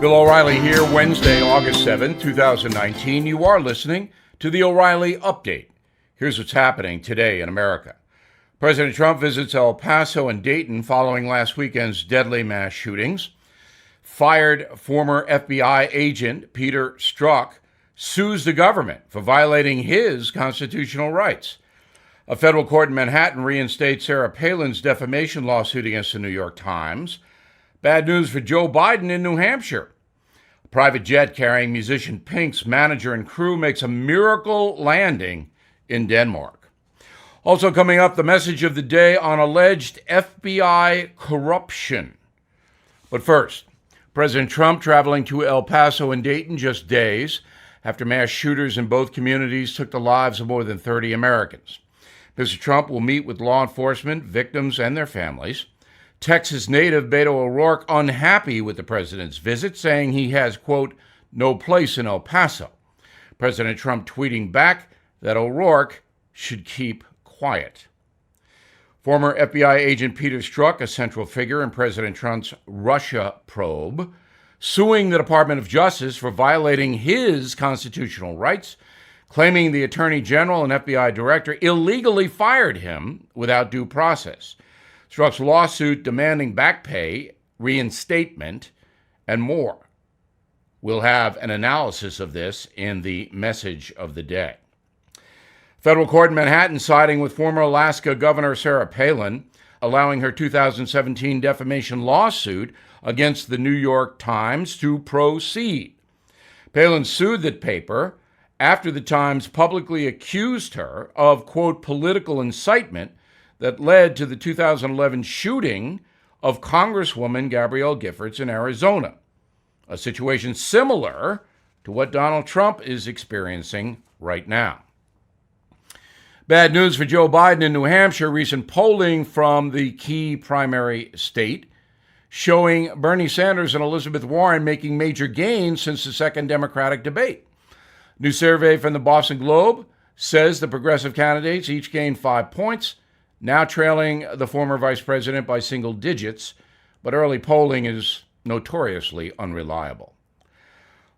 Bill O'Reilly here, Wednesday, August 7, 2019. You are listening to the O'Reilly Update. Here's what's happening today in America. President Trump visits El Paso and Dayton following last weekend's deadly mass shootings. Fired former FBI agent Peter Strzok sues the government for violating his constitutional rights. A federal court in Manhattan reinstates Sarah Palin's defamation lawsuit against the New York Times. Bad news for Joe Biden in New Hampshire. A private jet carrying musician Pink's manager and crew makes a miracle landing in Denmark. Also coming up, the message of the day on alleged FBI corruption. But first, President Trump traveling to El Paso and Dayton just days after mass shooters in both communities took the lives of more than 30 Americans. Mr. Trump will meet with law enforcement, victims, and their families. Texas native Beto O'Rourke unhappy with the president's visit, saying he has, quote, no place in El Paso. President Trump tweeting back that O'Rourke should keep quiet. Former FBI agent Peter Strzok, a central figure in President Trump's Russia probe, suing the Department of Justice for violating his constitutional rights, claiming the Attorney General and FBI Director illegally fired him without due process. Strzok's lawsuit demanding back pay, reinstatement, and more. We'll have an analysis of this in the message of the day. Federal court in Manhattan siding with former Alaska Governor Sarah Palin, allowing her 2017 defamation lawsuit against the New York Times to proceed. Palin sued the paper after the Times publicly accused her of, quote, political incitement that led to the 2011 shooting of Congresswoman Gabrielle Giffords in Arizona, a situation similar to what Donald Trump is experiencing right now. Bad news for Joe Biden in New Hampshire. Recent polling from the key primary state showing Bernie Sanders and Elizabeth Warren making major gains since the second Democratic debate. New survey from the Boston Globe says the progressive candidates each gained 5 points, now trailing the former vice president by single digits, but early polling is notoriously unreliable.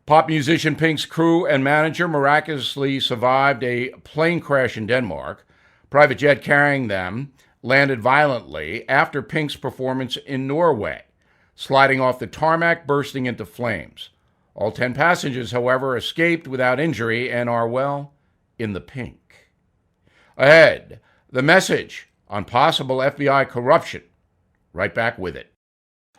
Pop musician Pink's crew and manager miraculously survived a plane crash in Denmark. Private jet carrying them landed violently after Pink's performance in Norway, sliding off the tarmac, bursting into flames. All 10 passengers, however, escaped without injury and are, well, in the pink. Ahead, the message on possible FBI corruption. Right back with it.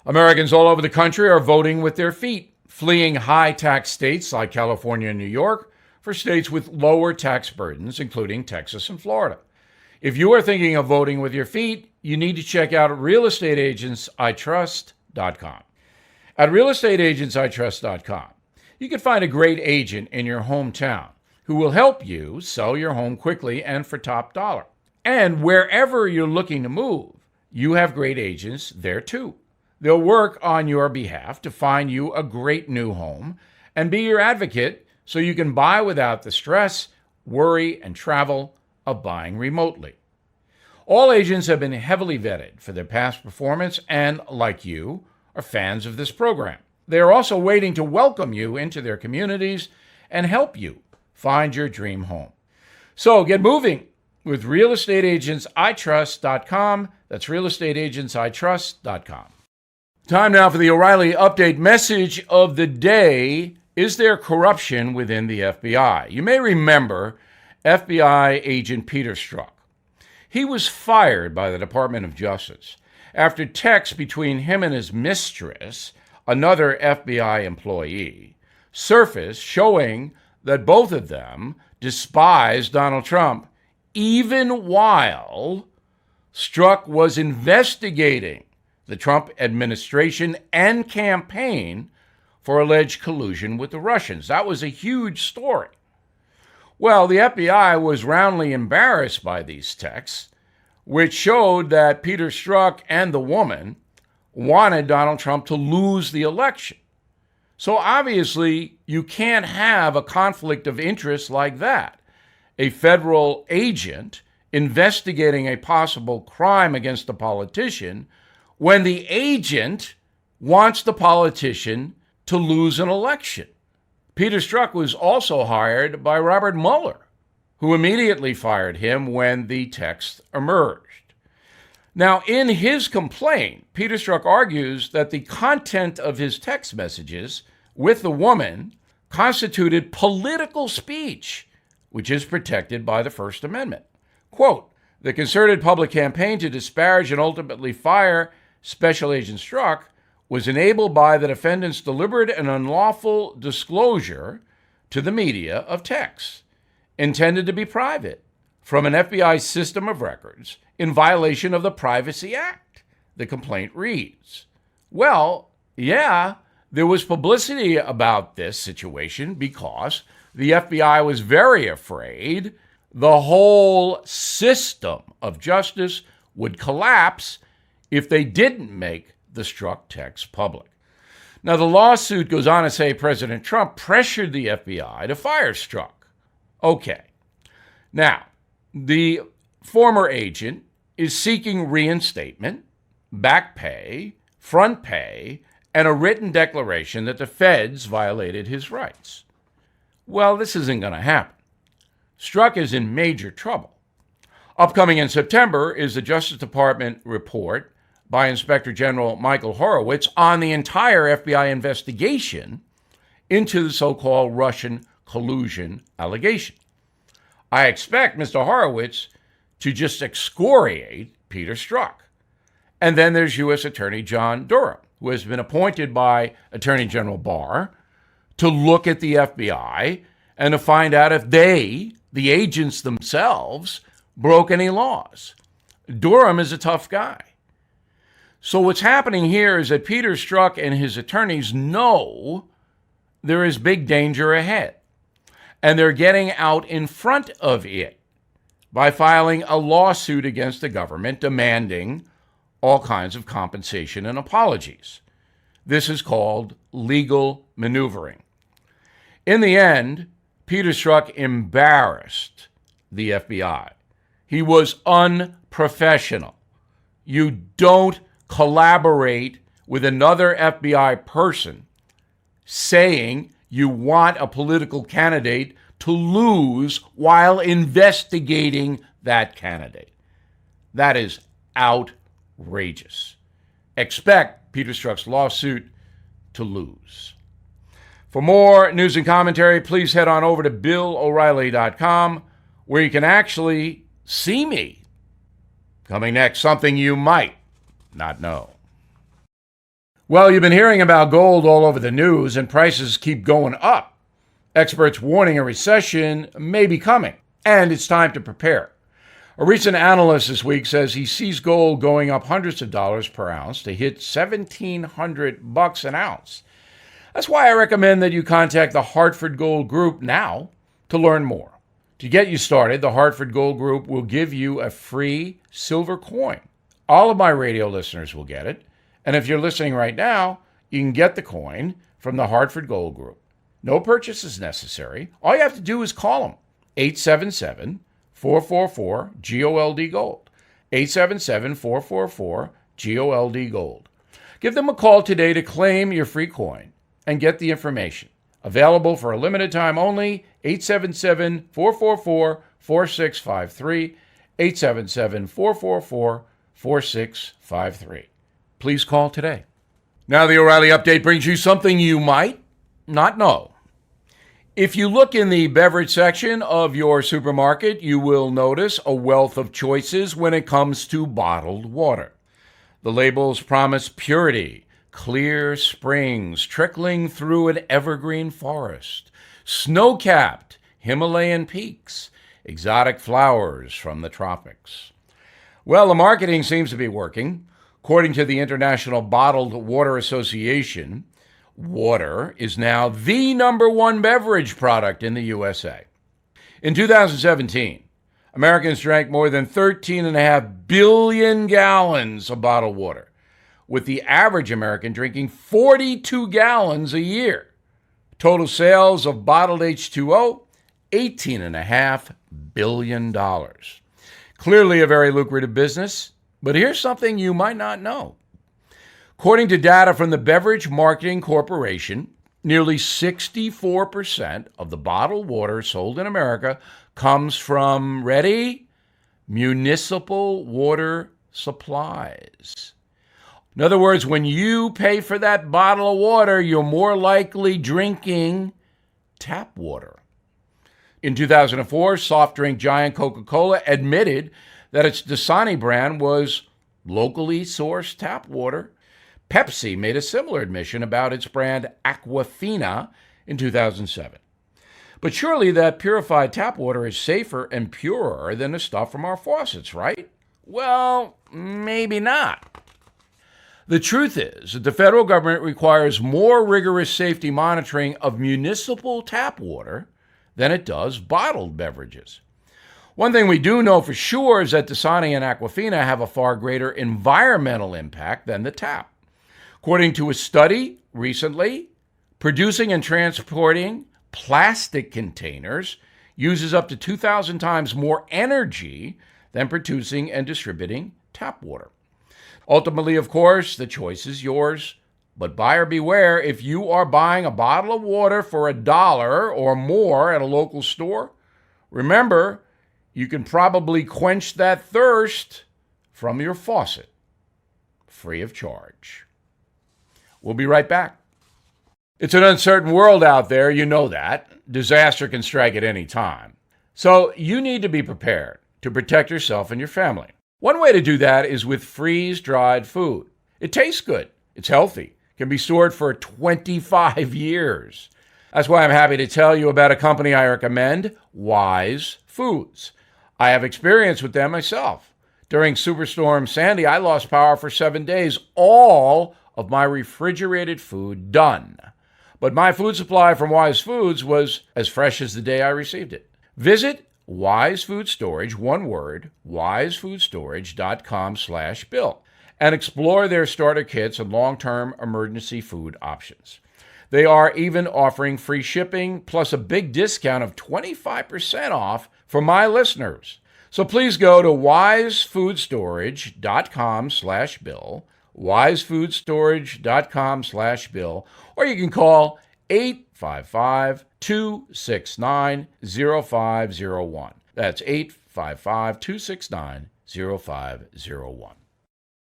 Americans all over the country are voting with their feet, fleeing high-tax states like California and New York for states with lower tax burdens, including Texas and Florida. If you are thinking of voting with your feet, you need to check out realestateagentsitrust.com. At realestateagentsitrust.com, you can find a great agent in your hometown who will help you sell your home quickly and for top dollar. And wherever you're looking to move, you have great agents there too. They'll work on your behalf to find you a great new home and be your advocate so you can buy without the stress, worry, and travel of buying remotely. All agents have been heavily vetted for their past performance and, like you, are fans of this program. They are also waiting to welcome you into their communities and help you find your dream home. So get moving with realestateagentsitrust.com. That's realestateagentsitrust.com. Time now for the O'Reilly Update message of the day. Is there corruption within the FBI? You may remember FBI agent Peter Strzok. He was fired by the Department of Justice after texts between him and his mistress, another FBI employee, surfaced showing that both of them despised Donald Trump, even while Strzok was investigating the Trump administration and campaign for alleged collusion with the Russians. That was a huge story. Well, the FBI was roundly embarrassed by these texts, which showed that Peter Strzok and the woman wanted Donald Trump to lose the election. So obviously, you can't have a conflict of interest like that. A federal agent investigating a possible crime against a politician when the agent wants the politician to lose an election. Peter Strzok was also hired by Robert Mueller, who immediately fired him when the text emerged. Now, in his complaint, Peter Strzok argues that the content of his text messages with the woman constituted political speech, which is protected by the First Amendment. Quote, the concerted public campaign to disparage and ultimately fire Special Agent Strzok was enabled by the defendant's deliberate and unlawful disclosure to the media of texts intended to be private from an FBI system of records in violation of the Privacy Act, the complaint reads. Well, yeah, there was publicity about this situation because the FBI was very afraid the whole system of justice would collapse if they didn't make the Strzok text public. Now, the lawsuit goes on to say President Trump pressured the FBI to fire Strzok. Okay. Now, the former agent is seeking reinstatement, back pay, front pay, and a written declaration that the feds violated his rights. Well, this isn't going to happen. Strzok is in major trouble. Upcoming in September is the Justice Department report by Inspector General Michael Horowitz on the entire FBI investigation into the so-called Russian collusion allegation. I expect Mr. Horowitz to just excoriate Peter Strzok. And then there's U.S. Attorney John Durham, who has been appointed by Attorney General Barr to look at the FBI and to find out if they, the agents themselves, broke any laws. Durham is a tough guy. So what's happening here is that Peter Strzok and his attorneys know there is big danger ahead, and they're getting out in front of it by filing a lawsuit against the government demanding all kinds of compensation and apologies. This is called legal maneuvering. In the end, Peter Strzok embarrassed the FBI. He was unprofessional. You don't collaborate with another FBI person saying you want a political candidate to lose while investigating that candidate. That is outrageous. Expect Peter Strzok's lawsuit to lose. For more news and commentary, please head on over to BillO'Reilly.com, where you can actually see me. Coming next, something you might not know. Well, you've been hearing about gold all over the news, and prices keep going up. Experts warning a recession may be coming, and it's time to prepare. A recent analyst this week says he sees gold going up hundreds of dollars per ounce to hit $1,700 an ounce. That's why I recommend that you contact the Hartford Gold Group now to learn more. To get you started, the Hartford Gold Group will give you a free silver coin. All of my radio listeners will get it. And if you're listening right now, you can get the coin from the Hartford Gold Group. No purchase is necessary. All you have to do is call them. 877-444-GOLD-GOLD. 877-444-GOLD-GOLD. Give them a call today to claim your free coin and get the information. Available for a limited time only. 877-444-4653. 877-444-4653. Please call today. Now the O'Reilly Update brings you something you might not know. If you look in the beverage section of your supermarket, you will notice a wealth of choices when it comes to bottled water. The labels promise purity, clear springs trickling through an evergreen forest, snow-capped Himalayan peaks, exotic flowers from the tropics. Well, the marketing seems to be working. According to the International Bottled Water Association, water is now the #1 beverage product in the USA. In 2017, Americans drank more than 13.5 billion gallons of bottled water, with the average American drinking 42 gallons a year. Total sales of bottled H2O, $18.5 billion. Clearly a very lucrative business, but here's something you might not know. According to data from the Beverage Marketing Corporation, Nearly 64% of the bottled water sold in America comes from, ready? Municipal water supplies. In other words, when you pay for that bottle of water, you're more likely drinking tap water. In 2004, soft drink giant Coca-Cola admitted that its Dasani brand was locally sourced tap water. Pepsi made a similar admission about its brand Aquafina in 2007. But surely that purified tap water is safer and purer than the stuff from our faucets, right? Well, maybe not. The truth is that the federal government requires more rigorous safety monitoring of municipal tap water than it does bottled beverages. One thing we do know for sure is that Dasani and Aquafina have a far greater environmental impact than the tap. According to a study recently, producing and transporting plastic containers uses up to 2,000 times more energy than producing and distributing tap water. Ultimately, of course, the choice is yours. But buyer beware, if you are buying a bottle of water for $1 or more at a local store, remember, you can probably quench that thirst from your faucet, free of charge. We'll be right back. It's an uncertain world out there, you know that. Disaster can strike at any time. So you need to be prepared to protect yourself and your family. One way to do that is with freeze-dried food. It tastes good. It's healthy. Can be stored for 25 years. That's why I'm happy to tell you about a company I recommend, Wise Foods. I have experience with them myself. During Superstorm Sandy, I lost power for 7 days. All of my refrigerated food done. But my food supply from Wise Foods was as fresh as the day I received it. Visit Wise Food Storage, one word, wisefoodstorage.com/bill, and explore their starter kits and long-term emergency food options. They are even offering free shipping plus a big discount of 25% off for my listeners. So please go to wisefoodstorage.com/bill, wisefoodstorage.com/bill, or you can call 855-269-0501. That's 855-269-0501.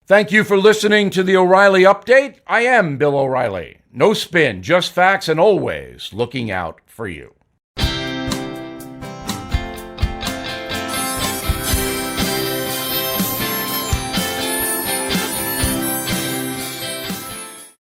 Thank you for listening to the O'Reilly Update. I am Bill O'Reilly. No spin, just facts, and always looking out for you.